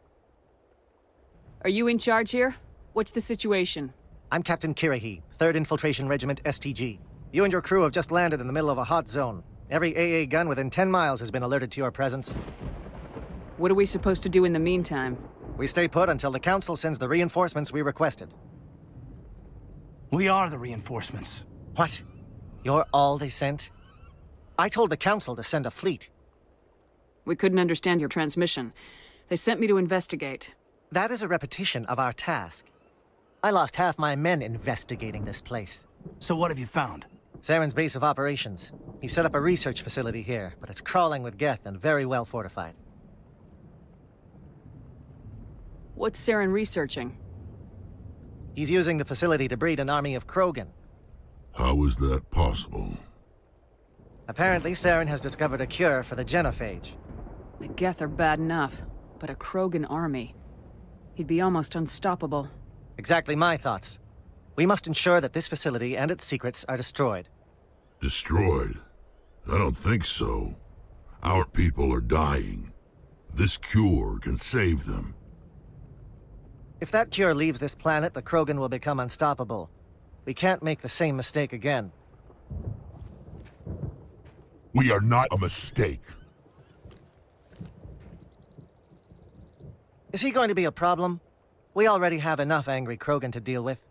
Speaker 6: Are you in charge here? What's the situation?
Speaker 24: I'm Captain Kirahi, 3rd Infiltration Regiment STG. You and your crew have just landed in the middle of a hot zone. Every AA gun within 10 miles has been alerted to your presence.
Speaker 6: What are we supposed to do in the meantime?
Speaker 24: We stay put until the Council sends the reinforcements we requested.
Speaker 10: We are the reinforcements.
Speaker 24: What? You're all they sent? I told the Council to send a fleet.
Speaker 6: We couldn't understand your transmission. They sent me to investigate.
Speaker 24: That is a repetition of our task. I lost half my men investigating this place.
Speaker 10: So what have you found?
Speaker 24: Saren's base of operations. He set up a research facility here, but it's crawling with Geth and very well fortified.
Speaker 6: What's Saren researching?
Speaker 24: He's using the facility to breed an army of Krogan.
Speaker 16: How is that possible?
Speaker 24: Apparently, Saren has discovered a cure for the genophage.
Speaker 6: The Geth are bad enough, but a Krogan army. He'd be almost unstoppable.
Speaker 24: Exactly my thoughts. We must ensure that this facility and its secrets are destroyed.
Speaker 16: Destroyed? I don't think so. Our people are dying. This cure can save them.
Speaker 24: If that cure leaves this planet, the Krogan will become unstoppable. We can't make the same mistake again.
Speaker 16: We are not a mistake.
Speaker 24: Is he going to be a problem? We already have enough angry Krogan to deal with.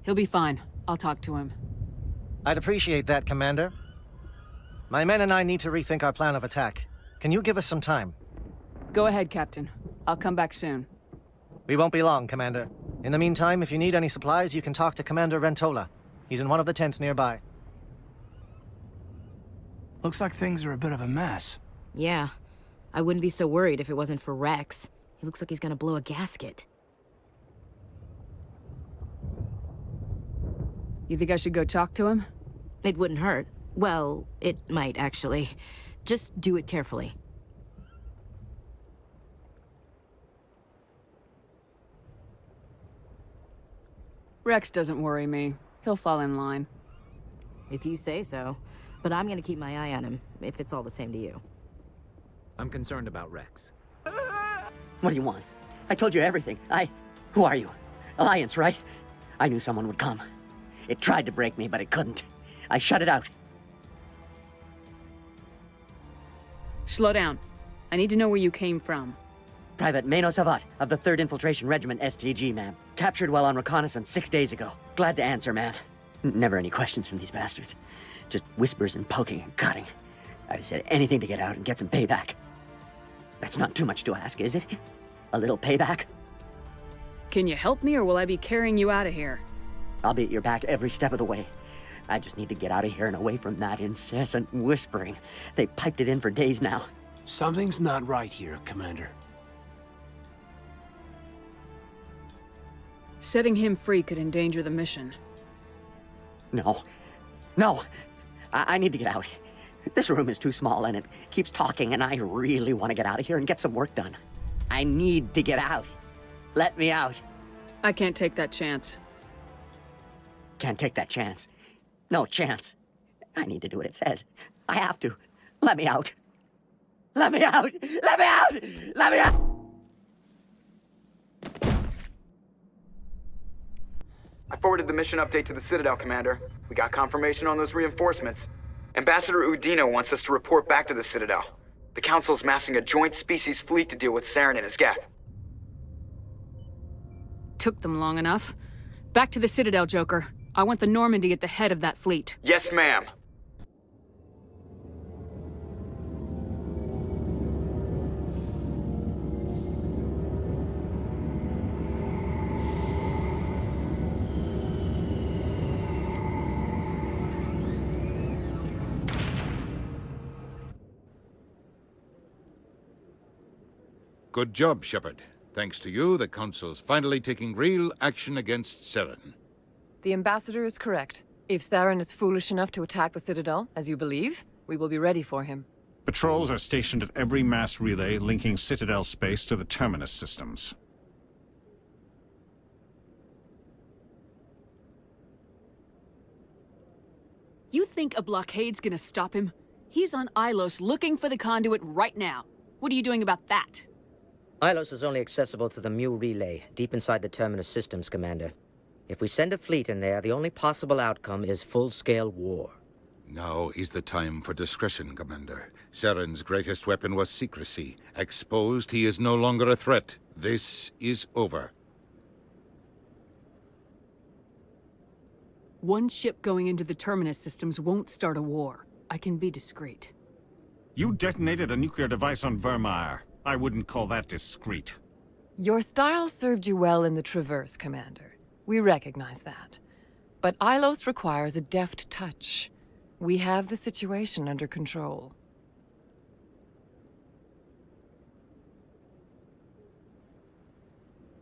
Speaker 6: He'll be fine. I'll talk to him.
Speaker 24: I'd appreciate that, Commander. My men and I need to rethink our plan of attack. Can you give us some time?
Speaker 6: Go ahead, Captain. I'll come back soon.
Speaker 24: We won't be long, Commander. In the meantime, if you need any supplies, you can talk to Commander Rentola. He's in one of the tents nearby.
Speaker 10: Looks like things are a bit of a mess.
Speaker 8: Yeah. I wouldn't be so worried if it wasn't for Rex. He looks like he's gonna blow a gasket.
Speaker 6: You think I should go talk to him?
Speaker 8: It wouldn't hurt. Well, it might, actually. Just do it carefully.
Speaker 6: Rex doesn't worry me. He'll fall in line.
Speaker 8: If you say so. But I'm gonna keep my eye on him, if it's all the same to you.
Speaker 22: I'm concerned about Rex.
Speaker 11: What do you want? I told you everything. Who are you? Alliance, right? I knew someone would come. It tried to break me, but it couldn't. I shut it out.
Speaker 6: Slow down. I need to know where you came from.
Speaker 11: Private Mano Savat of the 3rd Infiltration Regiment STG, ma'am. Captured while on reconnaissance 6 days ago. Glad to answer, ma'am. Never any questions from these bastards. Just whispers and poking and cutting. I'd have said anything to get out and get some payback. That's not too much to ask, is it? A little payback?
Speaker 6: Can you help me, or will I be carrying you out of here?
Speaker 11: I'll be at your back every step of the way. I just need to get out of here and away from that incessant whispering. They piped it in for days now.
Speaker 10: Something's not right here, Commander.
Speaker 6: Setting him free could endanger the mission.
Speaker 11: No. I need to get out. This room is too small and it keeps talking, and I really want to get out of here and get some work done. I need to get out. Let me out.
Speaker 6: I can't take that chance.
Speaker 11: Can't take that chance. No chance. I need to do what it says. I have to. Let me out. Let me out! Let me out! Let me out!
Speaker 3: I forwarded the mission update to the Citadel, Commander. We got confirmation on those reinforcements. Ambassador Udina wants us to report back to the Citadel. The Council's massing a joint species fleet to deal with Saren and his Geth.
Speaker 6: Took them long enough. Back to the Citadel, Joker. I want the Normandy at the head of that fleet.
Speaker 3: Yes, ma'am.
Speaker 1: Good job, Shepard. Thanks to you, the Council's finally taking real action against Saren.
Speaker 5: The Ambassador is correct. If Saren is foolish enough to attack the Citadel, as you believe, we will be ready for him.
Speaker 13: Patrols are stationed at every mass relay linking Citadel space to the Terminus systems.
Speaker 6: You think a blockade's gonna stop him? He's on Ilos looking for the conduit right now. What are you doing about that?
Speaker 12: Ilos is only accessible to the Mu relay, deep inside the Terminus systems, Commander. If we send a fleet in there, the only possible outcome is full-scale war.
Speaker 1: Now is the time for discretion, Commander. Saren's greatest weapon was secrecy. Exposed, he is no longer a threat. This is over.
Speaker 6: One ship going into the Terminus systems won't start a war. I can be discreet.
Speaker 13: You detonated a nuclear device on Vermeer. I wouldn't call that discreet.
Speaker 5: Your style served you well in the Traverse, Commander. We recognize that. But Ilos requires a deft touch. We have the situation under control.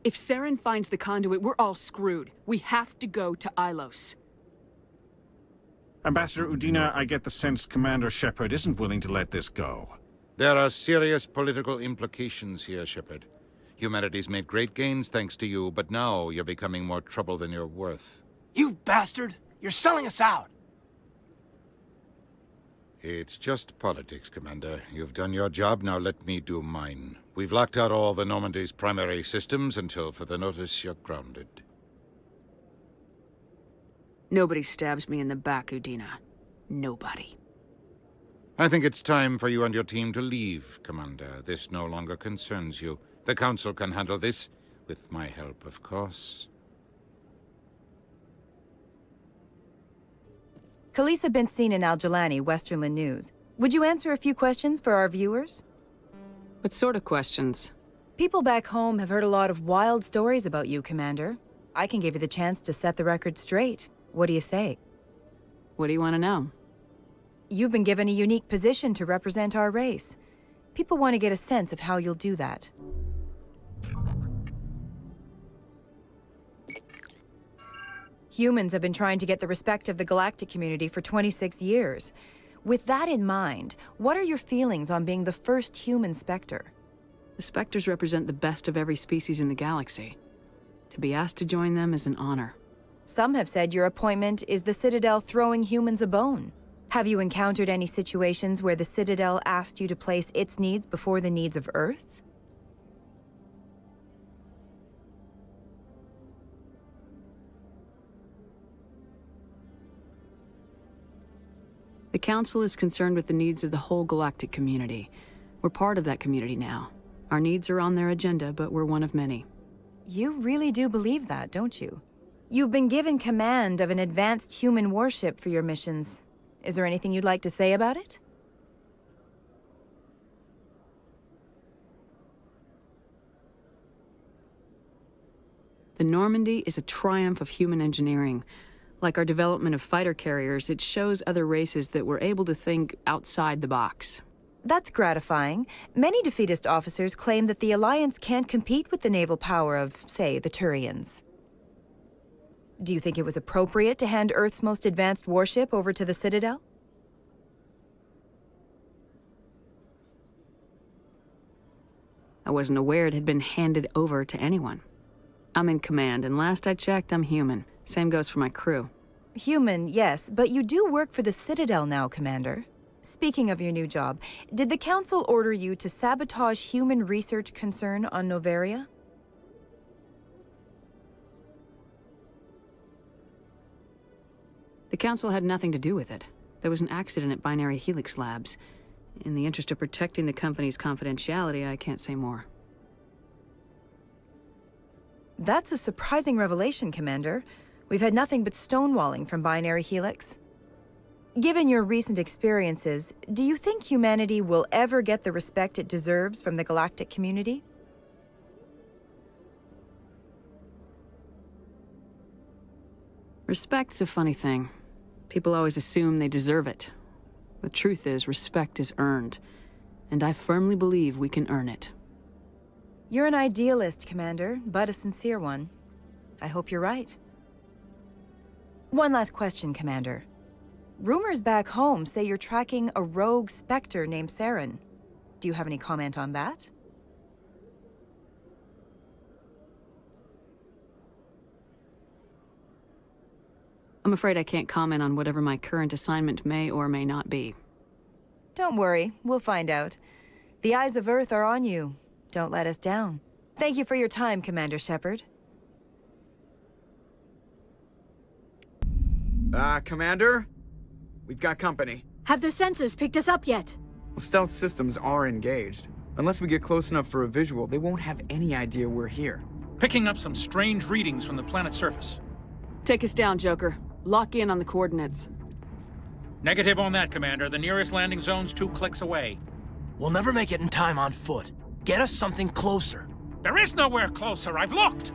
Speaker 6: If Saren finds the conduit, we're all screwed. We have to go to Ilos.
Speaker 13: Ambassador Udina, I get the sense Commander Shepard isn't willing to let this go.
Speaker 1: There are serious political implications here, Shepard. Humanity's made great gains thanks to you, but now you're becoming more trouble than you're worth.
Speaker 10: You bastard! You're selling us out!
Speaker 1: It's just politics, Commander. You've done your job, now let me do mine. We've locked out all the Normandy's primary systems until further notice you're grounded.
Speaker 6: Nobody stabs me in the back, Udina. Nobody.
Speaker 1: I think it's time for you and your team to leave, Commander. This no longer concerns you. The Council can handle this, with my help, of course.
Speaker 14: Khaleesa been seen in Al-Jalani, Westerland News. Would you answer a few questions for our viewers?
Speaker 6: What sort of questions?
Speaker 14: People back home have heard a lot of wild stories about you, Commander. I can give you the chance to set the record straight. What do you say?
Speaker 6: What do you want to know?
Speaker 14: You've been given a unique position to represent our race. People want to get a sense of how you'll do that. Humans have been trying to get the respect of the galactic community for 26 years. With that in mind, what are your feelings on being the first human Spectre?
Speaker 6: The Spectres represent the best of every species in the galaxy. To be asked to join them is an honor.
Speaker 14: Some have said your appointment is the Citadel throwing humans a bone. Have you encountered any situations where the Citadel asked you to place its needs before the needs of Earth?
Speaker 6: The Council is concerned with the needs of the whole galactic community. We're part of that community now. Our needs are on their agenda, but we're one of many.
Speaker 14: You really do believe that, don't you? You've been given command of an advanced human warship for your missions. Is there anything you'd like to say about it?
Speaker 6: The Normandy is a triumph of human engineering. Like our development of fighter carriers, it shows other races that we're able to think outside the box.
Speaker 14: That's gratifying. Many defeatist officers claim that the Alliance can't compete with the naval power of, say, the Turians. Do you think it was appropriate to hand Earth's most advanced warship over to the Citadel?
Speaker 6: I wasn't aware it had been handed over to anyone. I'm in command, and last I checked, I'm human. Same goes for my crew.
Speaker 14: Human, yes, but you do work for the Citadel now, Commander. Speaking of your new job, did the Council order you to sabotage human research concern on Noveria?
Speaker 6: The Council had nothing to do with it. There was an accident at Binary Helix Labs. In the interest of protecting the company's confidentiality, I can't say more.
Speaker 14: That's a surprising revelation, Commander. We've had nothing but stonewalling from Binary Helix. Given your recent experiences, do you think humanity will ever get the respect it deserves from the galactic community?
Speaker 6: Respect's a funny thing. People always assume they deserve it. The truth is, respect is earned. And I firmly believe we can earn it.
Speaker 14: You're an idealist, Commander, but a sincere one. I hope you're right. One last question, Commander. Rumors back home say you're tracking a rogue Spectre named Saren. Do you have any comment on that?
Speaker 6: I'm afraid I can't comment on whatever my current assignment may or may not be.
Speaker 14: Don't worry, we'll find out. The eyes of Earth are on you. Don't let us down. Thank you for your time, Commander Shepard.
Speaker 3: Commander? We've got company.
Speaker 19: Have their sensors picked us up yet?
Speaker 3: Well, stealth systems are engaged. Unless we get close enough for a visual, they won't have any idea we're here.
Speaker 2: Picking up some strange readings from the planet's surface.
Speaker 6: Take us down, Joker. Lock in on the coordinates.
Speaker 2: Negative on that, Commander. The nearest landing zone's 2 clicks away.
Speaker 7: We'll never make it in time on foot. Get us something closer.
Speaker 2: There is nowhere closer. I've looked.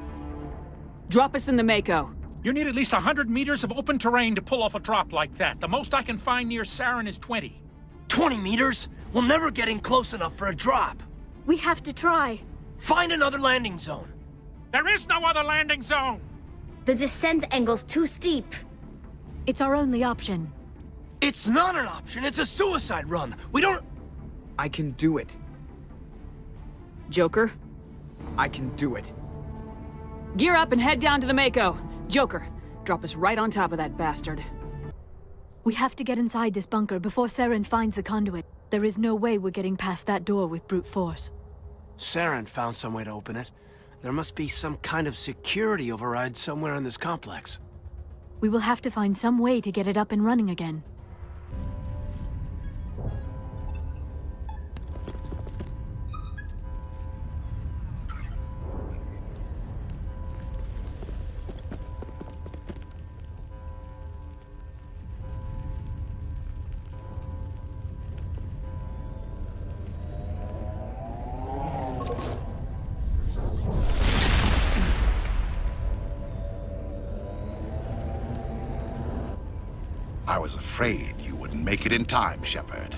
Speaker 6: Drop us in the Mako.
Speaker 2: You need at least 100 meters of open terrain to pull off a drop like that. The most I can find near Saren is 20.
Speaker 7: 20 meters? We'll never get in close enough for a drop.
Speaker 19: We have to try.
Speaker 7: Find another landing zone.
Speaker 2: There is no other landing zone.
Speaker 15: The descent angle's too steep.
Speaker 19: It's our only option.
Speaker 7: It's not an option. It's a suicide run. We don't...
Speaker 3: I can do it.
Speaker 6: Joker?
Speaker 3: I can do it.
Speaker 6: Gear up and head down to the Mako. Joker, drop us right on top of that bastard.
Speaker 19: We have to get inside this bunker before Saren finds the conduit. There is no way we're getting past that door with brute force.
Speaker 7: Saren found some way to open it. There must be some kind of security override somewhere in this complex.
Speaker 19: We will have to find some way to get it up and running again.
Speaker 18: I was afraid you wouldn't make it in time, Shepard.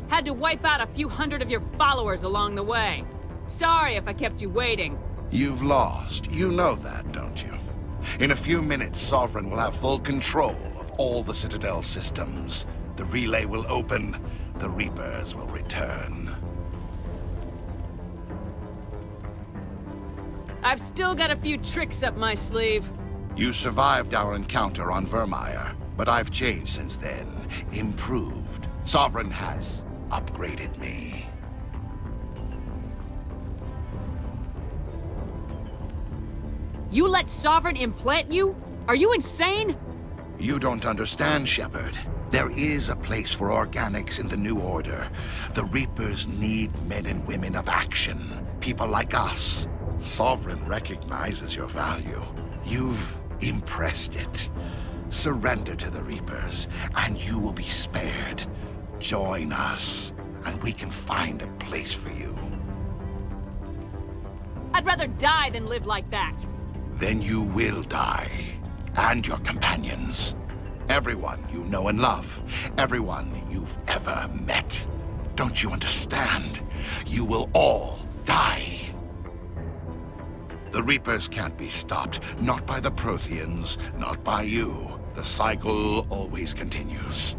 Speaker 6: Had to wipe out a few hundred of your followers along the way. Sorry if I kept you waiting.
Speaker 18: You've lost. You know that, don't you? In a few minutes, Sovereign will have full control of all the Citadel systems. The relay will open. The Reapers will return.
Speaker 6: I've still got a few tricks up my sleeve.
Speaker 18: You survived our encounter on Vermeer, but I've changed since then. Improved. Sovereign has upgraded me.
Speaker 6: You let Sovereign implant you? Are you insane?
Speaker 18: You don't understand, Shepard. There is a place for organics in the New Order. The Reapers need men and women of action. People like us. Sovereign recognizes your value. You've impressed it. Surrender to the Reapers, and you will be spared. Join us, and we can find a place for you.
Speaker 6: I'd rather die than live like that.
Speaker 18: Then you will die. And your companions. Everyone you know and love. Everyone you've ever met. Don't you understand? You will all die. The Reapers can't be stopped. Not by the Protheans, not by you. The cycle always continues.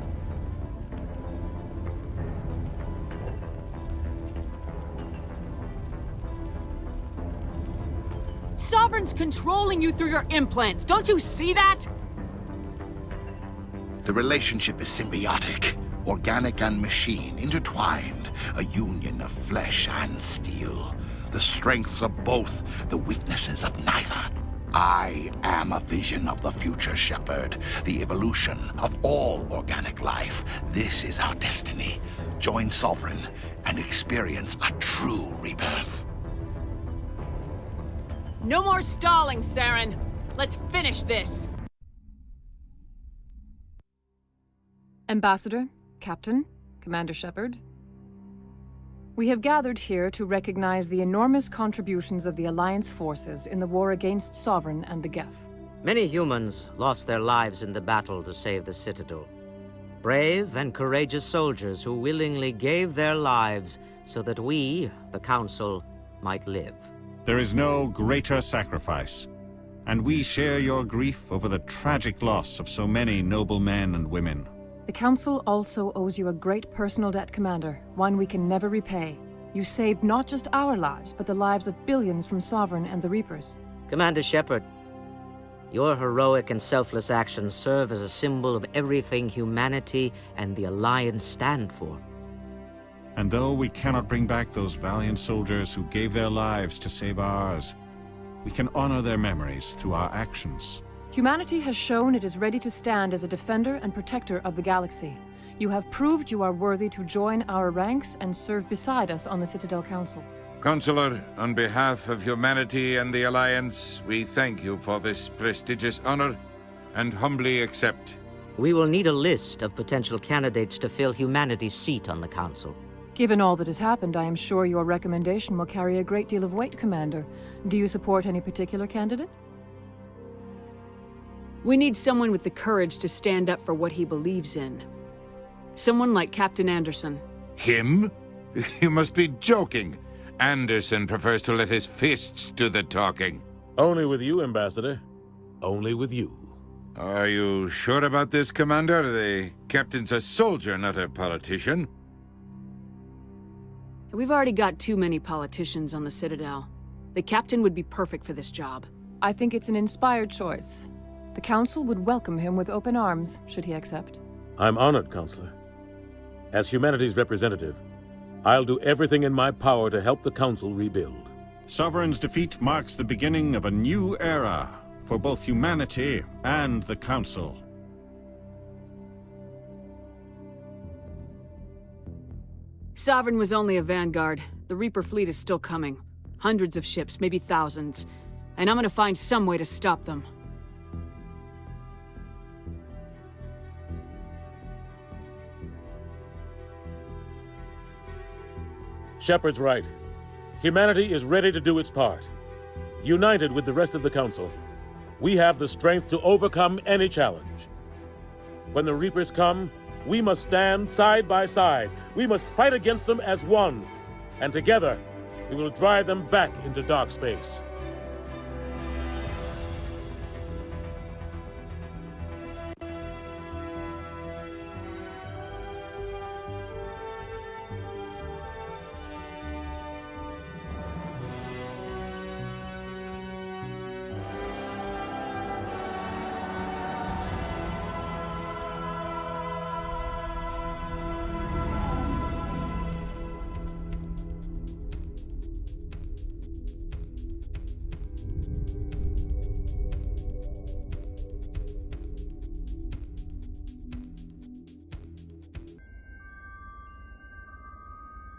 Speaker 6: Sovereign's controlling you through your implants. Don't you see that?
Speaker 18: The relationship is symbiotic. Organic and machine, intertwined. A union of flesh and steel. The strengths of both, the weaknesses of neither. I am a vision of the future, Shepard. The evolution of all organic life. This is our destiny. Join Sovereign and experience a true rebirth.
Speaker 6: No more stalling, Saren. Let's finish this.
Speaker 5: Ambassador, Captain, Commander Shepard. We have gathered here to recognize the enormous contributions of the Alliance forces in the war against Sovereign and the Geth.
Speaker 12: Many humans lost their lives in the battle to save the Citadel. Brave and courageous soldiers who willingly gave their lives so that we, the Council, might live.
Speaker 13: There is no greater sacrifice, and we share your grief over the tragic loss of so many noble men and women.
Speaker 5: The Council also owes you a great personal debt, Commander, one we can never repay. You saved not just our lives, but the lives of billions from Sovereign and the Reapers.
Speaker 12: Commander Shepard, your heroic and selfless actions serve as a symbol of everything humanity and the Alliance stand for.
Speaker 13: And though we cannot bring back those valiant soldiers who gave their lives to save ours, we can honor their memories through our actions.
Speaker 5: Humanity has shown it is ready to stand as a defender and protector of the galaxy. You have proved you are worthy to join our ranks and serve beside us on the Citadel Council.
Speaker 1: Counselor, on behalf of humanity and the Alliance, we thank you for this prestigious honor and humbly accept.
Speaker 12: We will need a list of potential candidates to fill humanity's seat on the Council.
Speaker 5: Given all that has happened, I am sure your recommendation will carry a great deal of weight, Commander. Do you support any particular candidate?
Speaker 6: We need someone with the courage to stand up for what he believes in. Someone like Captain Anderson.
Speaker 1: Him? You must be joking. Anderson prefers to let his fists do the talking.
Speaker 4: Only with you, Ambassador. Only with you.
Speaker 1: Are you sure about this, Commander? The captain's a soldier, not a politician.
Speaker 6: We've already got too many politicians on the Citadel. The captain would be perfect for this job.
Speaker 5: I think it's an inspired choice. The Council would welcome him with open arms, should he accept.
Speaker 4: I'm honored, Counselor. As humanity's representative, I'll do everything in my power to help the Council rebuild.
Speaker 13: Sovereign's defeat marks the beginning of a new era for both humanity and the Council.
Speaker 6: Sovereign was only a vanguard. The Reaper fleet is still coming. Hundreds of ships, maybe thousands. And I'm gonna find some way to stop them.
Speaker 4: Shepard's right. Humanity is ready to do its part. United with the rest of the Council, we have the strength to overcome any challenge. When the Reapers come, we must stand side by side. We must fight against them as one. And together, we will drive them back into dark space.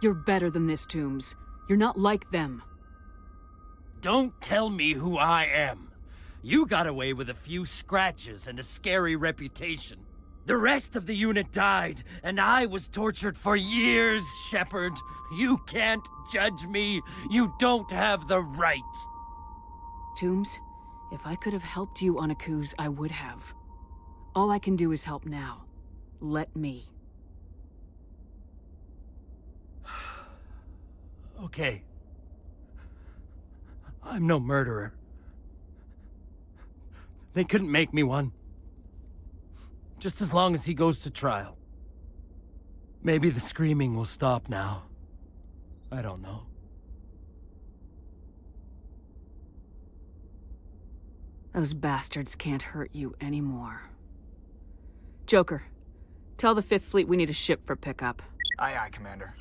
Speaker 6: You're better than this, Toombs. You're not like them.
Speaker 9: Don't tell me who I am. You got away with a few scratches and a scary reputation. The rest of the unit died, and I was tortured for years, Shepard. You can't judge me. You don't have the right.
Speaker 6: Toombs, if I could have helped you on Akuz, I would have. All I can do is help now. Let me.
Speaker 9: Okay. I'm no murderer. They couldn't make me one. Just as long as he goes to trial. Maybe the screaming will stop now. I don't know.
Speaker 6: Those bastards can't hurt you anymore. Joker, tell the Fifth Fleet we need a ship for pickup.
Speaker 3: Aye, aye, Commander.